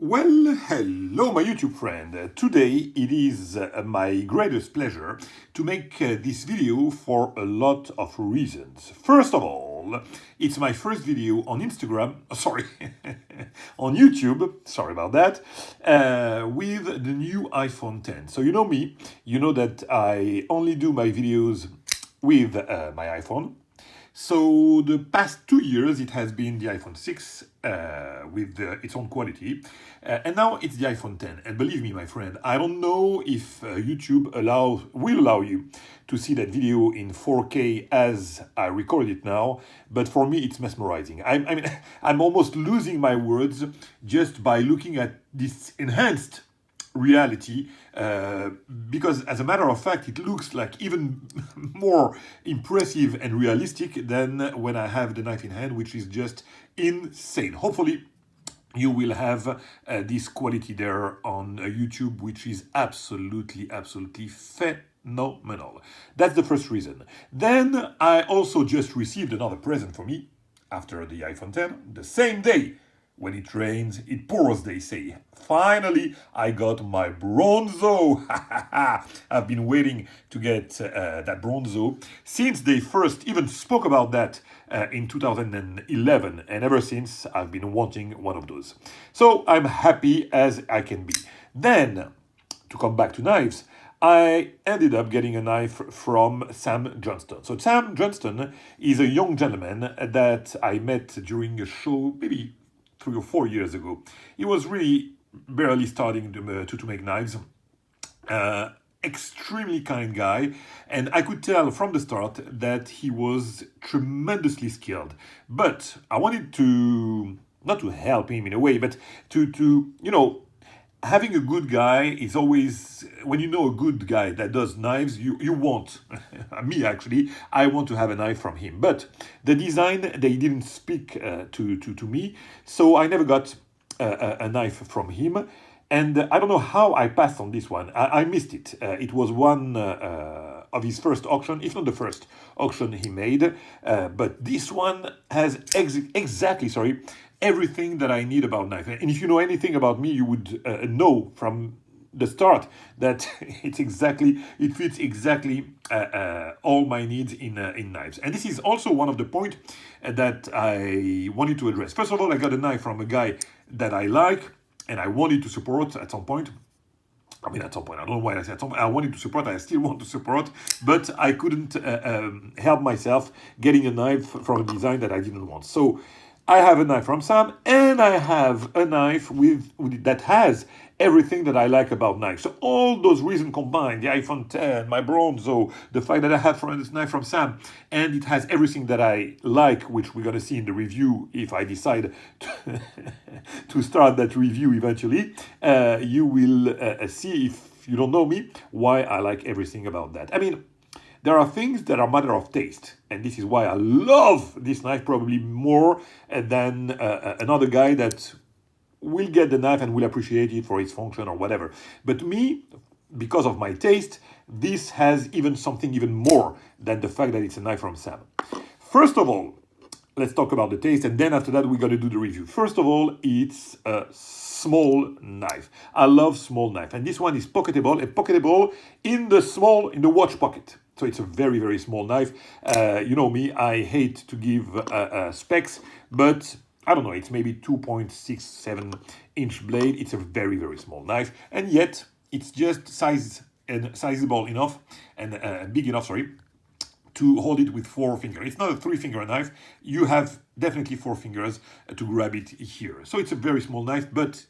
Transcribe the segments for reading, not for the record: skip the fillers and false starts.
Well, hello, my YouTube friend. Today it is my greatest pleasure to make this video for a lot of reasons. First of all, it's my first video on Instagram, sorry, on YouTube, sorry about that, with the new iPhone 10. So you know me, you know that I only do my videos with my iPhone. So the past 2 years, it has been the iPhone 6 with its own quality, and now it's the iPhone 10. And believe me, my friend, I don't know if YouTube will allow you to see that video in 4K as I record it now, but for me, it's mesmerizing. I mean, I'm almost losing my words just by looking at this enhanced reality, because as a matter of fact it looks like even more impressive and realistic than when I have the knife in hand, which is just insane. Hopefully you will have this quality there on YouTube, which is absolutely phenomenal. That's the first reason. Then I also just received another present for me after the iPhone 10 the same day. When it rains, it pours, they say. Finally, I got my Bronzo. I've been waiting to get that Bronzo since they first even spoke about that in 2011. And ever since, I've been wanting one of those. So I'm happy as I can be. Then, to come back to knives, I ended up getting a knife from Sam Johnston. So Sam Johnston is a young gentleman that I met during a show, maybe 3 or 4 years ago. He was really barely starting to make knives. Extremely kind guy, and I could tell from the start that he was tremendously skilled. But I wanted to, not to help him in a way, but to having a good guy is always, when you know a good guy that does knives, you want, me actually, I want to have a knife from him. But the design, they didn't speak to me, so I never got a knife from him. And I don't know how I passed on this one. I missed it. It was one of his first auction, if not the first auction he made. But this one has exactly, everything that I need about knife. And if you know anything about me, you would know from the start that it fits exactly all my needs in knives. And this is also one of the points that I wanted to address. First of all, I got a knife from a guy that I like and I wanted to support at some point. I mean, at some point, I don't know why I said at some point. I wanted to support, I still want to support, but I couldn't help myself getting a knife from a design that I didn't want. So I have a knife from Sam, and I have a knife that has everything that I like about knives. So all those reasons combined, the iPhone 10, my Bronzo, the fact that I have this knife from Sam, and it has everything that I like, which we're going to see in the review if I decide to start that review eventually. You will see, if you don't know me, why I like everything about that. I mean, there are things that are a matter of taste, and this is why I love this knife probably more than another guy that will get the knife and will appreciate it for its function or whatever. But me, because of my taste, this has even something even more than the fact that it's a knife from Sam. First of all, let's talk about the taste, and then after that we got to do the review. First of all, it's a small knife. I love small knife, and this one is pocketable in the watch pocket. So it's a very small knife. You know me, I hate to give specs, but I don't know, it's maybe 2.67 inch blade. It's a very small knife, and yet it's just sizable enough and big enough, to hold it with 4 fingers. It's not a 3-finger knife. You have definitely 4 fingers to grab it here. So it's a very small knife, but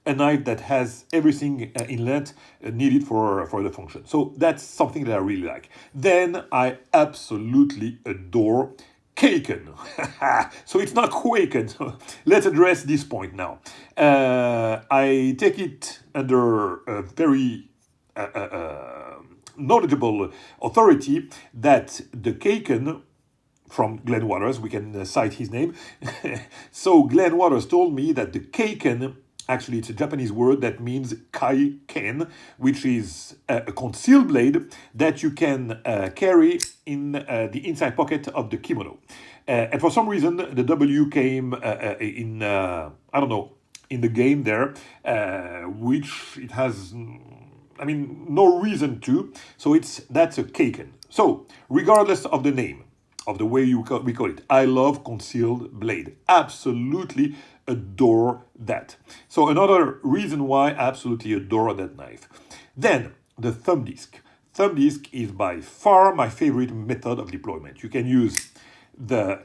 a knife that has everything in length needed for the function. So that's something that I really like. Then I absolutely adore Kaiken. So it's not Quaken. So let's address this point now. I take it under a very knowledgeable authority that the Kaiken from Glenn Waters, we can cite his name. So Glenn Waters told me that the Kaiken, actually it's a Japanese word that means Kaiken, which is a concealed blade that you can carry in the inside pocket of the kimono. And for some reason, the W came in, I don't know, in the game there, which it has, I mean, no reason to. So that's a Kaiken. So regardless of the name, of the way we call it, I love concealed blade. Absolutely adore that. So another reason why I absolutely adore that knife. Then the thumb disc. Thumb disc is by far my favorite method of deployment. You can use the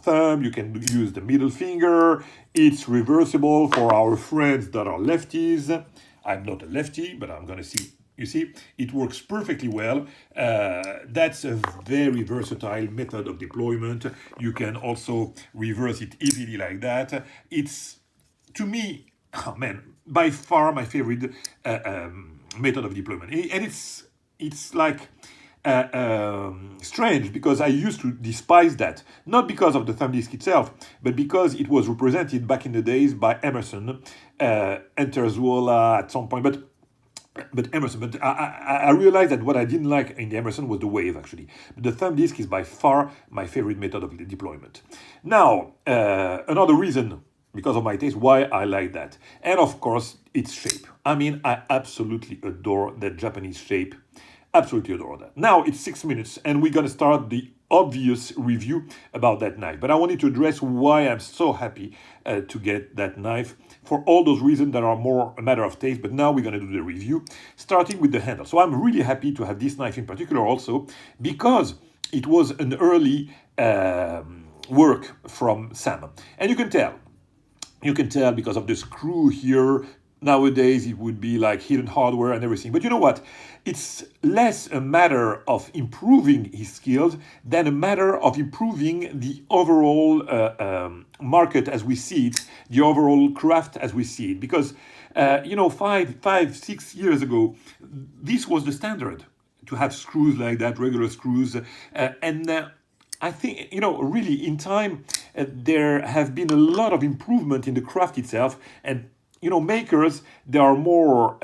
thumb, you can use the middle finger. It's reversible for our friends that are lefties. I'm not a lefty, but I'm gonna see. You see, it works perfectly well. That's a very versatile method of deployment. You can also reverse it easily like that. It's, to me, oh man, by far my favorite method of deployment. And it's like strange because I used to despise that, not because of the thumb disc itself, but because it was represented back in the days by Emerson, Enterzuola at some point, but Emerson. But I realized that what I didn't like in the Emerson was the wave, actually. But the thumb disc is by far my favorite method of deployment. Now, another reason, because of my taste, why I like that. And of course, its shape. I mean, I absolutely adore that Japanese shape. Absolutely adore that. Now, it's 6 minutes, and we're going to start the obvious review about that knife. But I wanted to address why I'm so happy to get that knife, for all those reasons that are more a matter of taste. But now we're going to do the review, starting with the handle. So I'm really happy to have this knife in particular also, because it was an early work from Sam. And you can tell because of the screw here. Nowadays, it would be like hidden hardware and everything. But you know what? It's less a matter of improving his skills than a matter of improving the overall market as we see it, the overall craft as we see it. Because, 6 years ago, this was the standard, to have screws like that, regular screws. I think, really in time, there have been a lot of improvement in the craft itself. And makers, they are more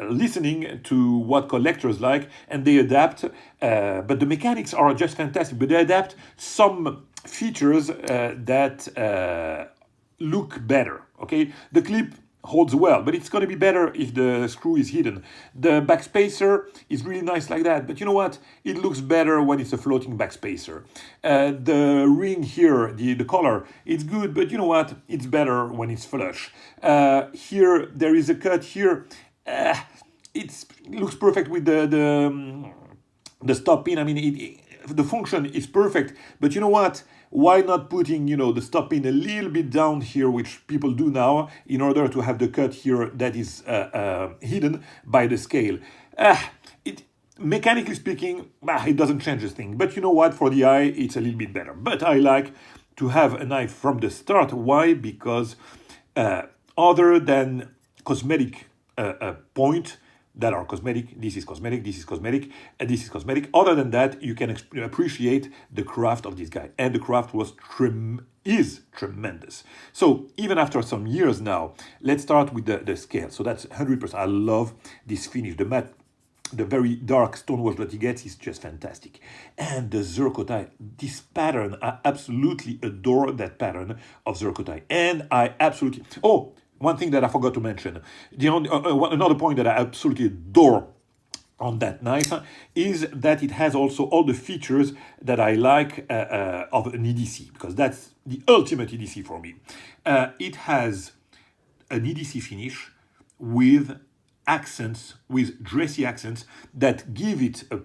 listening to what collectors like, and they adapt. But the mechanics are just fantastic. But they adapt some features that look better. Okay, the clip holds well, but it's going to be better if the screw is hidden. The backspacer is really nice like that, but you know what? It looks better when it's a floating backspacer. The ring here, the collar, it's good, but you know what? It's better when it's flush. Here, there is a cut here. It looks perfect with the stop pin. I mean, the function is perfect, but you know what? Why not putting, the stop pin a little bit down here, which people do now, in order to have the cut here that is hidden by the scale? Mechanically speaking, it doesn't change the thing. But you know what? For the eye, it's a little bit better. But I like to have a knife from the start. Why? Because other than cosmetic point, that are cosmetic, this is cosmetic, this is cosmetic, and this is cosmetic. Other than that, you can appreciate the craft of this guy. And the craft is tremendous. So even after some years now, let's start with the scale. So that's 100%. I love this finish. The matte, the very dark stonewash that he gets is just fantastic. And the Zircotai, this pattern, I absolutely adore that pattern of Zircotai. And I absolutely... Oh, one thing that I forgot to mention, another point that I absolutely adore on that knife is that it has also all the features that I like of an EDC, because that's the ultimate EDC for me. It has an EDC finish with accents, with dressy accents that give it a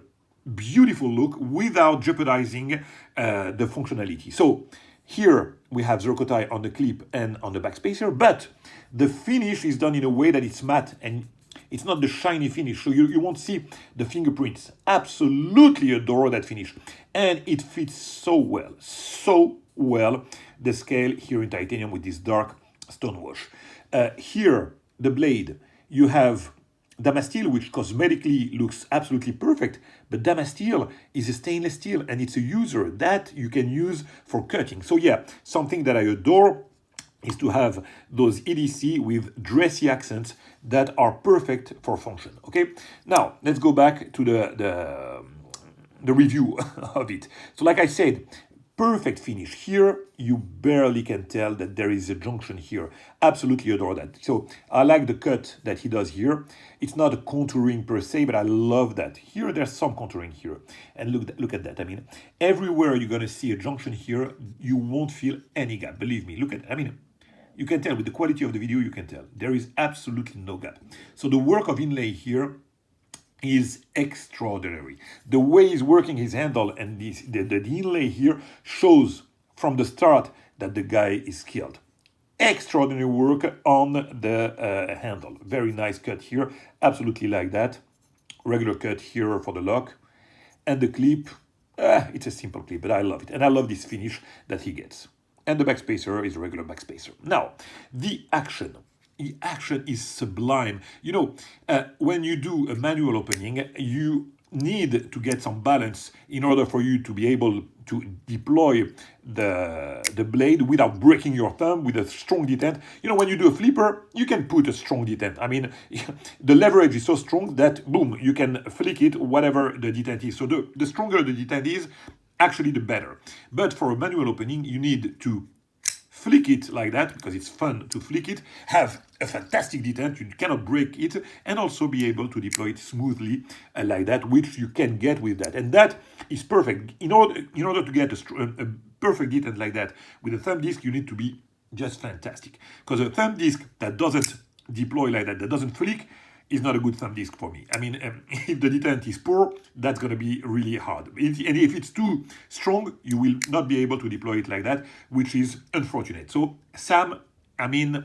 beautiful look without jeopardizing the functionality. So here we have Zircotai on the clip and on the backspacer, but the finish is done in a way that it's matte and it's not the shiny finish, so you won't see the fingerprints. Absolutely adore that finish. And it fits so well, the scale here in titanium with this dark stonewash. Here, the blade, you have Damasteel, which cosmetically looks absolutely perfect, but Damasteel is a stainless steel and it's a user that you can use for cutting. So yeah, something that I adore is to have those EDC with dressy accents that are perfect for function. Okay, now let's go back to the review of it. So like I said, Perfect finish. Here, you barely can tell that there is a junction here. Absolutely adore that. So I like the cut that he does here. It's not a contouring per se, but I love that. Here, there's some contouring here. And look at that. I mean, everywhere you're going to see a junction here, you won't feel any gap. Believe me. Look at, I mean, you can tell with the quality of the video, you can tell. There is absolutely no gap. So the work of inlay here is extraordinary. The way he's working his handle and the inlay here shows from the start that the guy is skilled. Extraordinary work on the handle. Very nice cut here. Absolutely like that. Regular cut here for the lock. And the clip, it's a simple clip, but I love it. And I love this finish that he gets. And the backspacer is a regular backspacer. Now, the action. The action is sublime. You know, when you do a manual opening, you need to get some balance in order for you to be able to deploy the blade without breaking your thumb with a strong detent. You know, when you do a flipper, you can put a strong detent. I mean, the leverage is so strong that, boom, you can flick it whatever the detent is. So the stronger the detent is, actually the better. But for a manual opening, you need to flick it like that, because it's fun to flick it, have a fantastic detent, you cannot break it, and also be able to deploy it smoothly like that, which you can get with that. And that is perfect. In order to get a perfect detent like that with a thumb disc, you need to be just fantastic. Because a thumb disc that doesn't deploy like that doesn't flick, is not a good thumb disc for me. I mean, if the detent is poor, that's going to be really hard. And if it's too strong, you will not be able to deploy it like that, which is unfortunate. So Sam, I mean,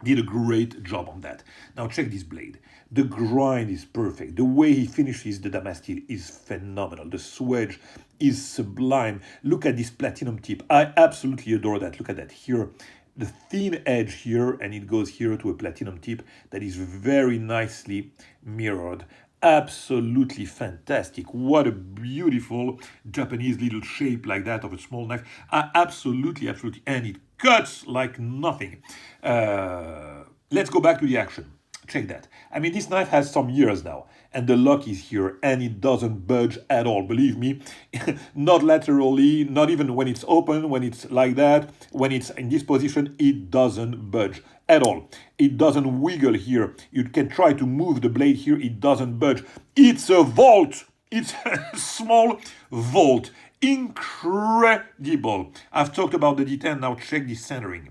did a great job on that. Now check this blade. The grind is perfect. The way he finishes the Damasteel is phenomenal. The swedge is sublime. Look at this platinum tip. I absolutely adore that. Look at that here. The thin edge here, and it goes here to a platinum tip that is very nicely mirrored. Absolutely fantastic. What a beautiful Japanese little shape like that of a small knife. Absolutely. And it cuts like nothing. Let's go back to the action. Check that. I mean, this knife has some years now, and the lock is here, and it doesn't budge at all. Believe me, not laterally, not even when it's open, when it's like that, when it's in this position, it doesn't budge at all. It doesn't wiggle here. You can try to move the blade here, it doesn't budge. It's a vault. It's a small vault. Incredible. I've talked about the detent, now check the centering.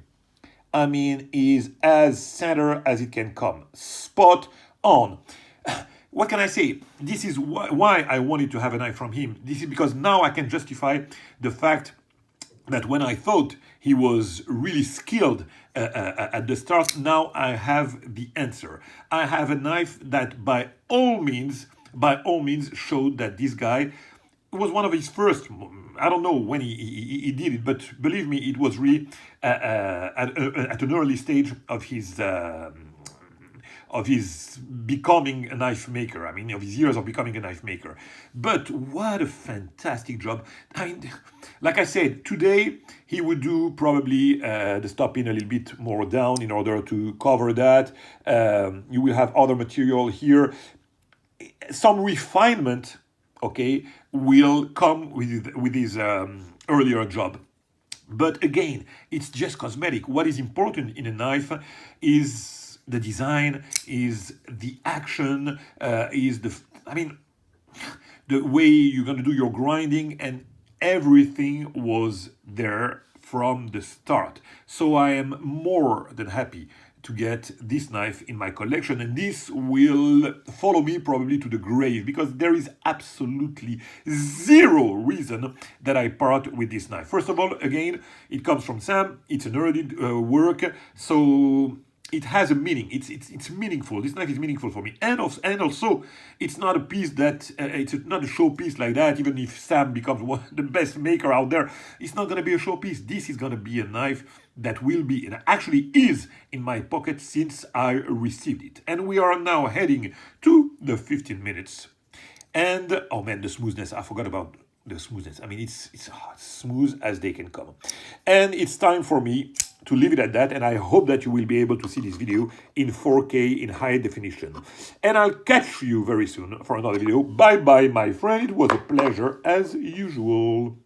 I mean, is as center as it can come. Spot on. What can I say? This is why I wanted to have a knife from him. This is because now I can justify the fact that when I thought he was really skilled at the start, now I have the answer. I have a knife that by all means showed that this guy was one of his first. I don't know when he did it, but believe me, it was really at an early stage of his becoming a knife maker. I mean, of his years of becoming a knife maker. But what a fantastic job. I mean, like I said, today he would do probably the stop pin a little bit more down in order to cover that. You will have other material here. Some refinement, okay, will come with his earlier job. But again, it's just cosmetic. What is important in a knife is the design, is the action, is the way you're going to do your grinding, and everything was there from the start. So I am more than happy to get this knife in my collection, and this will follow me probably to the grave, because there is absolutely zero reason that I part with this knife. First of all, again, it comes from Sam. It's an early work, so it has a meaning. It's meaningful. This knife is meaningful for me, and also it's not a piece that it's not a showpiece like that. Even if Sam becomes the best maker out there, it's not going to be a showpiece. This is going to be a knife that will be, and actually is, in my pocket since I received it. And we are now heading to the 15 minutes. And oh man, the smoothness! I forgot about the smoothness. I mean, it's smooth as they can come. And it's time for me to leave it at that, and I hope that you will be able to see this video in 4K in high definition. And I'll catch you very soon for another video. Bye bye, my friend. It was a pleasure as usual.